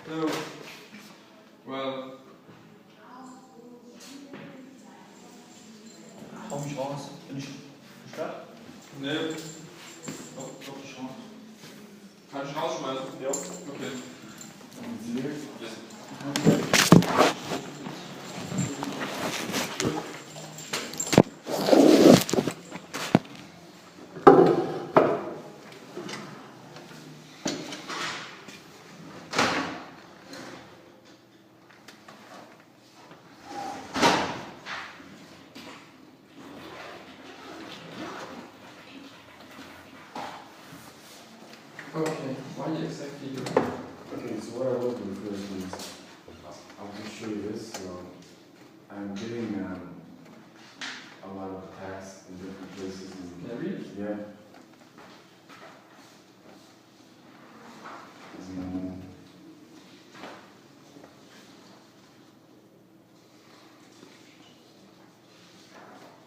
No. Well. Hau mich raus. Bin ich gesperrt? Ne. Doch, ich raus. Kann ich rausschmeißen? Ja. Okay. Yes. Okay, why exactly you? Okay, so what I will do first is, I'll just show you this. So I'm getting a lot of attacks in different places. Can I read it? Yeah.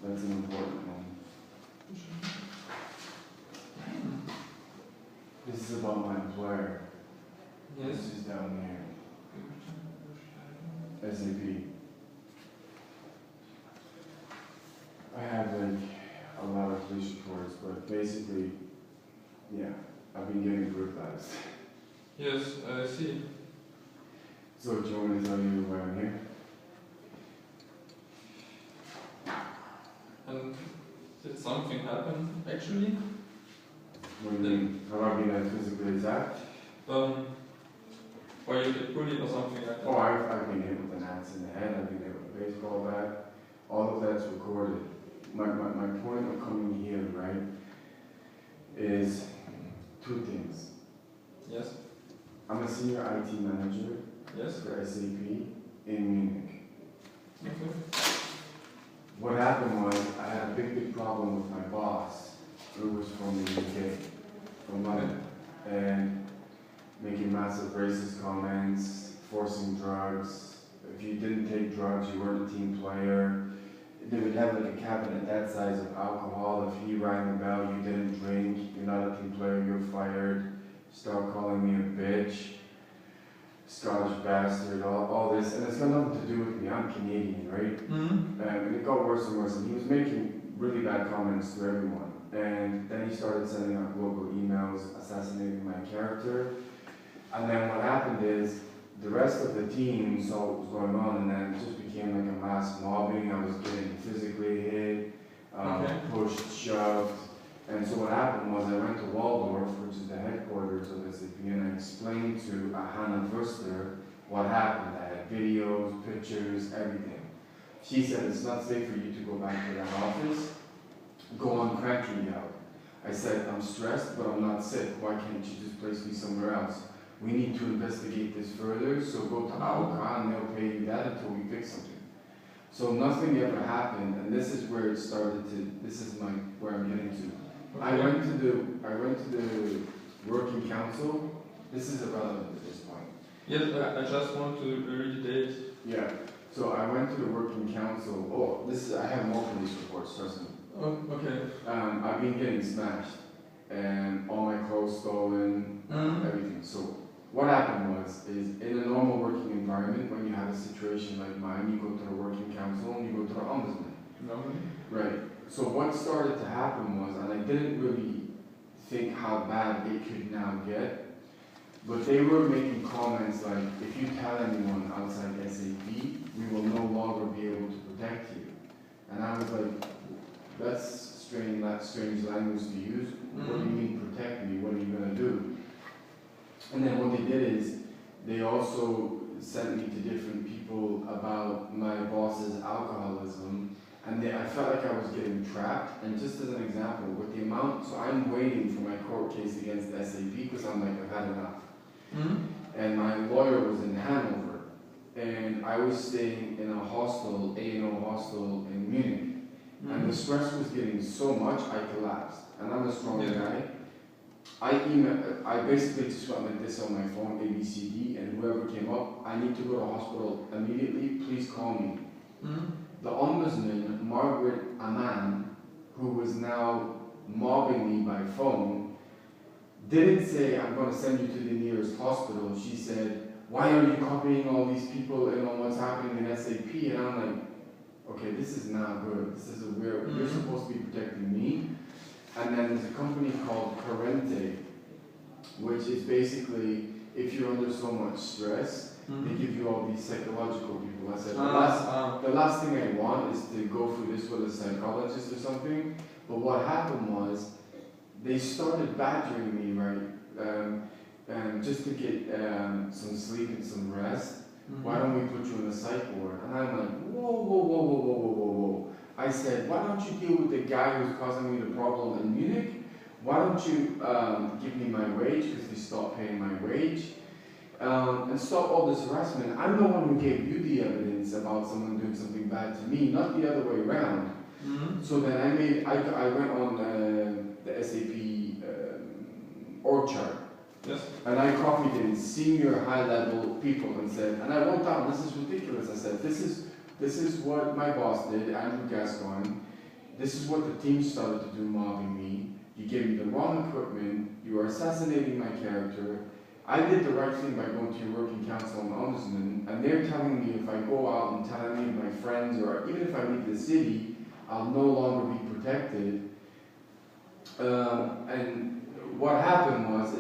That's an important one. This is about my employer. Yes. This is down here. SAP. I have like a lot of police reports, but basically, yeah, I've been getting brutalized. Yes, I see. So do you want me to tell you why I'm here? And did something happen actually? What do you mean? Have I been physically attacked? Or you get bullied or something like that? Oh, I've been hit with an axe in the head, I've been hit with a baseball bat. All of that's recorded. My point of coming here, right, is two things. Yes. I'm a senior IT manager Yes. for SAP in Munich. Okay. What happened was I had a big problem with my boss, who was from the UK, from London, and making massive racist comments, forcing drugs. If you didn't take drugs, you weren't a team player. They would have like a cabinet that size of alcohol. If he rang the bell, you didn't drink, you're not a team player, you're fired. Start calling me a bitch, Scottish bastard, all this. And it's got nothing to do with me, I'm Canadian, right? Mm-hmm. And it got worse and worse, and he was making really bad comments to everyone. And then he started sending out global emails, assassinating my character. And then what happened is, the rest of the team saw what was going on, and then it just became like a mass mobbing. I was getting physically hit, pushed, shoved. And so what happened was I went to Waldorf, which is the headquarters of SAP, and I explained to Hannah Wurster what happened. I had videos, pictures, everything. She said, it's not safe for you to go back to that office. Go on cranking me out. I said, I'm stressed, but I'm not sick. Why can't you just place me somewhere else? We need to investigate this further, so go to AOK and they'll pay you that until we fix something. So nothing ever happened, and this is where it started to, this is where I'm getting to. Okay. I went to the working council. This is irrelevant at this point. Yes, I just want to read the date. Yeah. So I went to the working council. Oh, I have more police reports, trust me. Oh, okay. I've been getting smashed, and all my clothes stolen, everything. So what happened is in a normal working environment, when you have a situation like mine, you go to the working council and you go to the ombudsman. No. Right. So what started to happen was, and I didn't really think how bad it could now get, but they were making comments like, if you tell anyone outside SAP, we will no longer be able to protect you. And I was like, that's strange language to use. What do you mean protect me? What are you going to do? And then what they did is, they also sent me to different people about my boss's alcoholism. And I felt like I was getting trapped. And just as an example, with the amount, so I'm waiting for my court case against SAP because I'm like, I've had enough. And my lawyer was in Hanover. And I was staying in a hostel, A&O hostel in Munich. And the stress was getting so much, I collapsed. And I'm a strong guy. I basically just went like this on my phone, ABCD, and whoever came up, I need to go to hospital immediately, please call me. The ombudsman, Margaret Aman, who was now mobbing me by phone, didn't say, I'm going to send you to the nearest hospital. She said, why are you copying all these people in on what's happening in SAP? And I'm like, okay, this is not good. This is a weird, you're supposed to be protecting me. And then there's a company called Parente, which is basically, if you're under so much stress, they give you all these psychological people. I said, the last thing I want is to go through this with a psychologist or something. But what happened was, they started badgering me, right, just to get some sleep and some rest. Why don't we put you in the psych ward? And I'm like, whoa. I said, why don't you deal with the guy who's causing me the problem in Munich? Why don't you give me my wage, because they stopped paying my wage, and stop all this harassment. I'm the one who gave you the evidence about someone doing something bad to me, not the other way around. So then I went on the SAP org chart. Yes. And I copied in senior high-level people and said, and I wrote down, this is ridiculous. I said, this is what my boss did, Andrew Gascoigne. This is what the team started to do, mobbing me. You gave me the wrong equipment. You are assassinating my character. I did the right thing by going to your working council and ombudsman, and they're telling me if I go out and tell any of my friends, or even if I leave the city, I'll no longer be protected. And what happened was,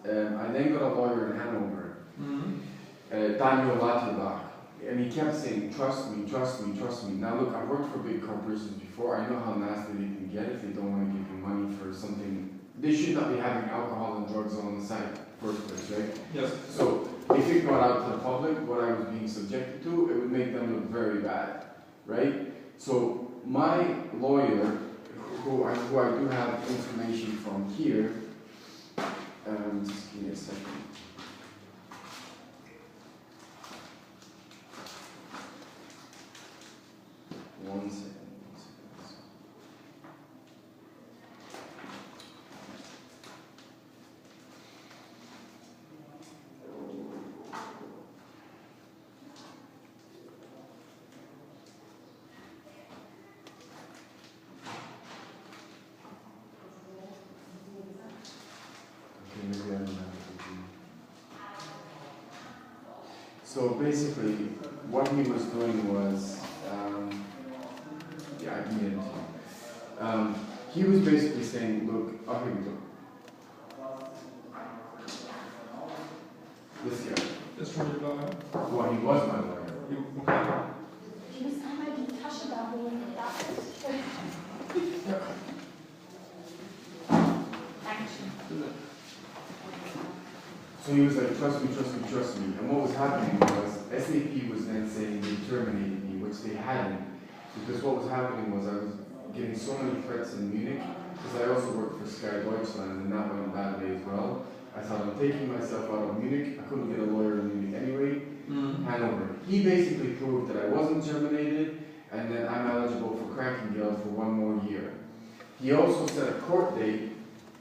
I then got a lawyer in Hanover, Daniel Lauterbach, and he kept saying, trust me. Now look, I've worked for big corporations before. I know how nasty they can get if they don't want to give you money for something. They should not be having alcohol and drugs on the site first place, right? Yes. So if it got out to the public what I was being subjected to, it would make them look very bad, right? So my lawyer, who I do have information from here, just give me a second. One second. So basically, what he was doing was, I can get into it. He was basically saying, look, here we go. This guy. This from your lawyer? Well, he was my lawyer. Okay. Ich muss einmal die Tasche da holen. Darf ich? Dankeschön. So he was like, trust me. And what was happening was, SAP was then saying they terminated me, which they hadn't. Because what was happening was I was getting so many threats in Munich, because I also worked for Deutchland, and that went badly as well. I thought, I'm taking myself out of Munich. I couldn't get a lawyer in Munich anyway. Hanover. He basically proved that I wasn't terminated, and that I'm eligible for Krankengeld for 1 more year. He also set a court date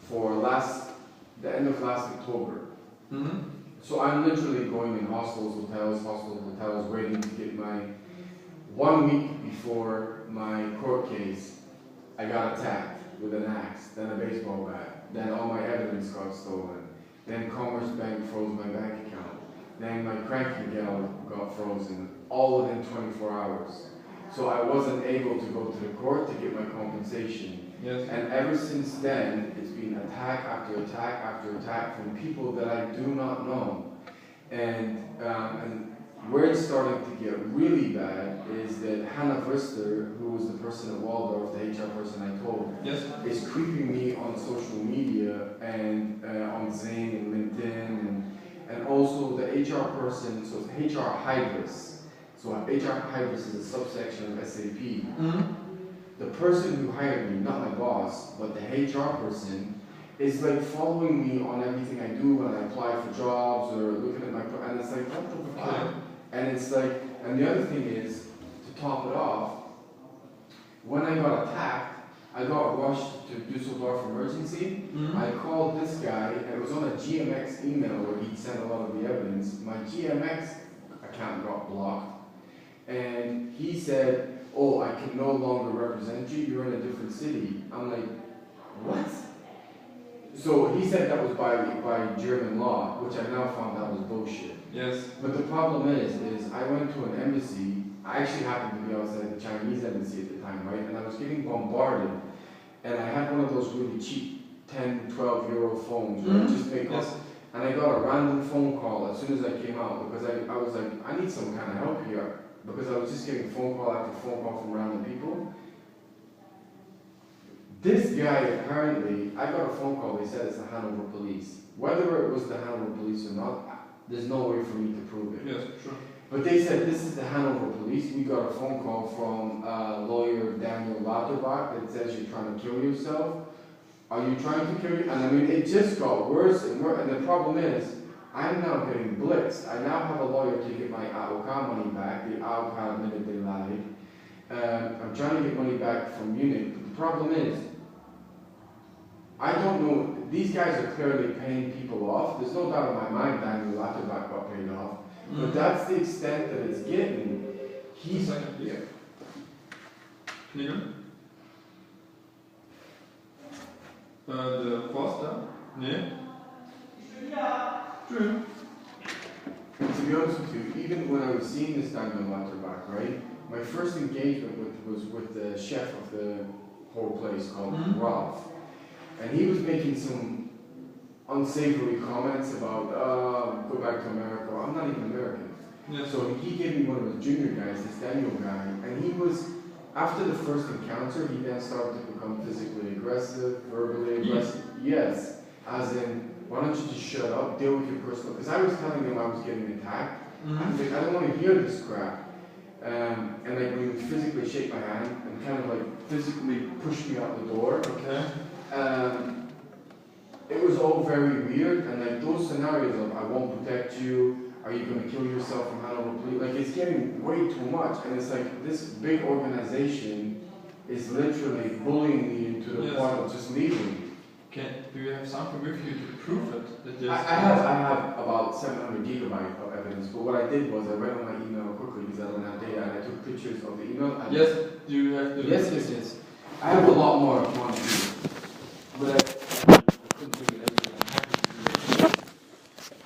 for the end of last October. So I'm literally going in hostels, hotels, waiting to get my 1 week before my court case. I got attacked with an axe, then a baseball bat, then all my evidence got stolen, then Commerzbank froze my bank account, then my Krankengeld got frozen, all within 24 hours. So I wasn't able to go to the court to get my compensation. Yes. And ever since then, it's been attack after attack after attack from people that I do not know. And where it's starting to get really bad is that Hannah Vrister, who was the person at Waldorf, the HR person I told, Yes. is creeping me on social media and on Zane and LinkedIn, and also the HR person, so it's HR Hybris. So HR Hybris is a subsection of SAP. The person who hired me, not my boss, but the HR person, is like following me on everything I do when I apply for jobs or looking at my, and it's like, what the fuck? And it's like, and the other thing is, to top it off, when I got attacked, I got rushed to Düsseldorf emergency. I called this guy, and it was on a GMX email where he'd sent a lot of the evidence. My GMX account got blocked, and he said, oh, I can no longer represent you, you're in a different city. I'm like, what? So he said that was by German law, which I now found out was bullshit. Yes. But the problem is I went to an embassy. I actually happened to be outside the Chinese embassy at the time, right? And I was getting bombarded. And I had one of those really cheap 10, 12 euro phones, right? Just make up. Yes. And I got a random phone call as soon as I came out because I was like, I need some kind of help here. Because I was just getting phone call after phone call from random people. This guy apparently, I got a phone call, they said it's the Hanover police. Whether it was the Hanover police or not, there's no way for me to prove it. Yes, sure. But they said this is the Hanover police. We got a phone call from lawyer Daniel Lauterbach that says you're trying to kill yourself. Are you trying to kill you? And I mean, it just got worse and worse. And the problem is, I'm now getting blitzed. I now have a lawyer to get my AOK money back. The AOK admitted they lied. I'm trying to get money back from Munich. But the problem is, I don't know. These guys are clearly paying people off. There's no doubt in my mind Daniel Lauterbach got paid off. But that's the extent that it's getting. He's Second, please. Klingeln. Der Forster? Nee. Schön. And to be honest with you, even when I was seeing this Daniel Lauterbach, right, my first engagement was with the chef of the whole place called Ralph. And he was making some unsavory comments about, go back to America. Well, I'm not even American. Yes. So he gave me one of the junior guys, this Daniel guy, and he was, after the first encounter, he then started to become physically aggressive, verbally aggressive. Yes. As in, why don't you just shut up, deal with your personal, because I was telling him I was getting attacked. I was like, I don't want to hear this crap. And like when he would physically shake my hand and kind of like physically push me out the door. Okay. It was all very weird, and like those scenarios of I won't protect you, are you going to kill yourself from Hanover police, like it's getting way too much, and it's like this big organization is literally bullying me into the point of just leaving. Do you have something with you to prove it? That I have about 700 gigabytes of evidence, but what I did was I went on my email quickly because I don't have data, and I took pictures of the email. Yes, do you have the... Yes. I have a lot more if you want to see it. But